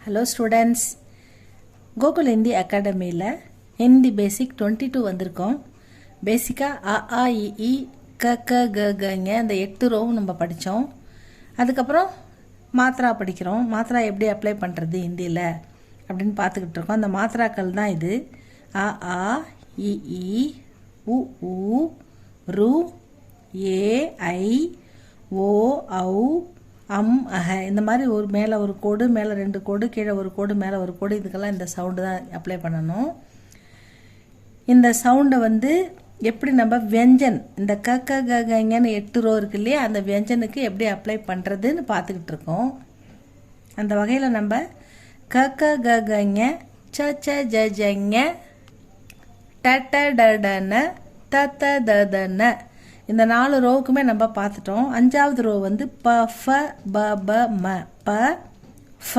Hello students, Gokul Hindi Academy la Hindi Basic 22 வந்திருக்கோம். பேசிக்கா அ ஆ இ ஈ க க க கங்க அந்த 8 ரோவும் நம்ம படித்தோம். அதுக்கப்புறம் மாத்ரா படிக்கிறோம். மாத்ரா எப்படி அப்ளை பண்ணுறது ஹிந்தியில் அப்படின்னு பார்த்துக்கிட்டு இருக்கோம். அந்த மாத்ராக்கள் தான் இது. அ ஆ இ ஈ உ ஊ ரு ஏ ஐ ஓ ஔ அம் அஹ இந்த மாதிரி ஒரு மேலே ஒரு கோடு மேலே 2 கோடு கீழே ஒரு கோடு மேலே ஒரு கோடு இதுக்கெல்லாம் இந்த சவுண்டு தான் அப்ளை பண்ணணும். இந்த சவுண்டை எப்படி நம்ம வியஞ்சன் இந்த க க க கங்கன்னு 8 ரோ இருக்கு இல்லையா, அந்த வியஞ்சனுக்கு எப்படி அப்ளை பண்ணுறதுன்னு பார்த்துக்கிட்டு இருக்கோம். அந்த வகையில் நம்ம க க க கங்க ச ச ஜ ஜங்க ட ட ட டன த த த தன இந்த 4 ரோவுக்குமே நம்ம பார்த்துட்டோம். 5வது ரோ ப ஃப ப ப ம ப ஃப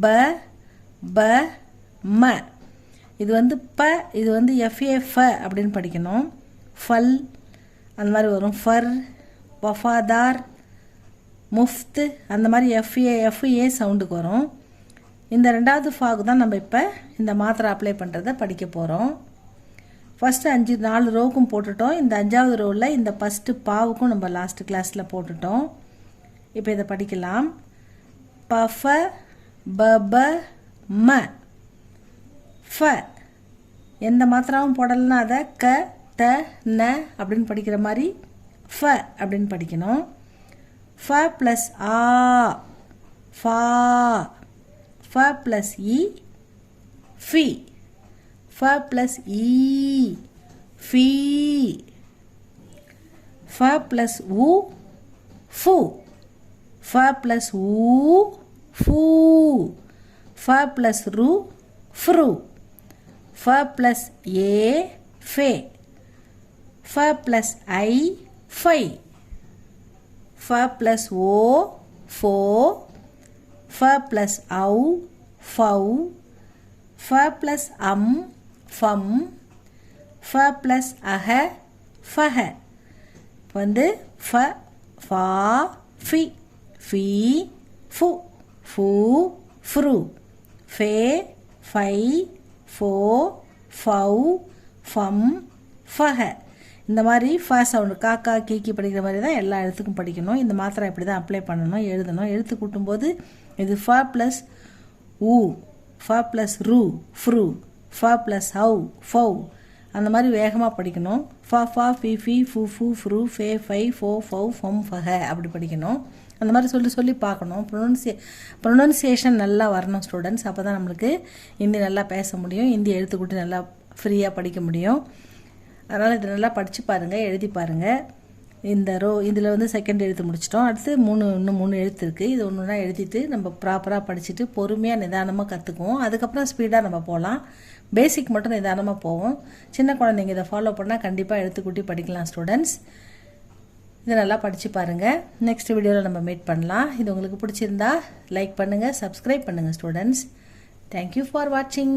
ப ப ம இது ப இது எஃப்ஏ ஃப அப்படின்னு படிக்கணும். ஃபல் அந்த மாதிரி வரும். ஃபர் வஃபாதார் முஃப்த் அந்த மாதிரி எஃப்ஏ சவுண்டுக்கு வரும். இந்த 2வது ஃபாக்கு தான் நம்ம இப்போ இந்த மாத்திரை அப்ளை பண்ணுறதை படிக்க போகிறோம். ஃபஸ்ட்டு 4 ரோவுக்கும் போட்டுட்டோம். இந்த 5வது ரோவில் இந்த ஃபஸ்ட்டு பாவுக்கும் நம்ம லாஸ்ட் கிளாஸில் போட்டுட்டோம். இப்போ இதை படிக்கலாம். ப ஃப ப ப ம ஃப எந்த மாத்திராவும் போடலைன்னா அதை க த ந அப்படின்னு படிக்கிற மாதிரி ஃப அப்படின்னு படிக்கணும். ஃப ப்ளஸ் ஆ ஃபா ஃப ப்ளஸ் இ ஃபி ஃப ப்ளஸ் ஈ ஃபீ ஃப ப்ளஸ் உ ஃபு ஃப ப்ளஸ் ஊ ஃபூ ஃப ப்ளஸ் ரு ஃப்ரு ஃப ப்ளஸ் ஏ ஃபே ஃப ப்ளஸ் ஐ ஃபை ஃப ப்ளஸ் ஓ ஃபோ ஃப ப்ளஸ் ஔ ஃபௌ ஃப ப்ளஸ் அம் ஃபம் ஃப ப்ளஸ் அஹ ஃபஹ ஃப ஃபா ஃபி ஃபீ ஃபு ஃபூ ஃப்ரு ஃபே ஃபை ஃபோ ஃபௌ ஃபம் ஃபஹ இந்த மாதிரி ஃப சவுண்டு காக்கா கீக்கி படிக்கிற மாதிரி தான் எல்லா எழுத்துக்கும் படிக்கணும். இந்த மாத்திரை இப்படி தான் அப்ளை பண்ணணும், எழுதணும். எழுத்து கூட்டும்போது இது ஃப ப்ளஸ் ஊ ஃப ப்ளஸ் ரு ஃப்ரு ஃப ப்ளஸ் ஹௌ ஃபௌ அந்த மாதிரி வேகமாக படிக்கணும். ஃப ஃபா ஃபி ஃபி ஃபு ஃபு ஃப்ரு ஃபே ஃபை ஃபோ ஃபௌ ஃபம் ஃபஹ அப்படி படிக்கணும். அந்த மாதிரி சொல்லி பார்க்கணும். ப்ரொனன்சியேஷன் நல்லா வரணும் ஸ்டூடெண்ட்ஸ். அப்போ தான் நம்மளுக்கு ஹிந்தி நல்லா பேச முடியும், ஹிந்தி எழுத்துக்கூட்டி நல்லா ஃப்ரீயாக படிக்க முடியும். அதனால் இதை நல்லா படித்து பாருங்கள், எழுதி பாருங்கள். இந்த ரோ இதில் செகண்ட் எழுத்து முடிச்சிட்டோம். அடுத்து இன்னும் 3 எழுத்து இருக்குது. இது ஒன்றுனா எழுதிட்டு நம்ம ப்ராப்பராக படிச்சுட்டு பொறுமையாக நிதானமாக கற்றுக்குவோம். அதுக்கப்புறம் ஸ்பீடாக நம்ம போகலாம். பேசிக் மட்டும் நிதானமாக போவோம். சின்ன குழந்தைங்க இதை ஃபாலோ பண்ணால் கண்டிப்பாக எழுத்துக்கூட்டி படிக்கலாம் ஸ்டூடெண்ட்ஸ். இதை நல்லா படித்து பாருங்கள். நெக்ஸ்ட் வீடியோவில் நம்ம மீட் பண்ணலாம். இது உங்களுக்கு பிடிச்சிருந்தா லைக் பண்ணுங்கள், சப்ஸ்கிரைப் பண்ணுங்கள் ஸ்டூடெண்ட்ஸ். தேங்க்யூ ஃபார் வாட்சிங்.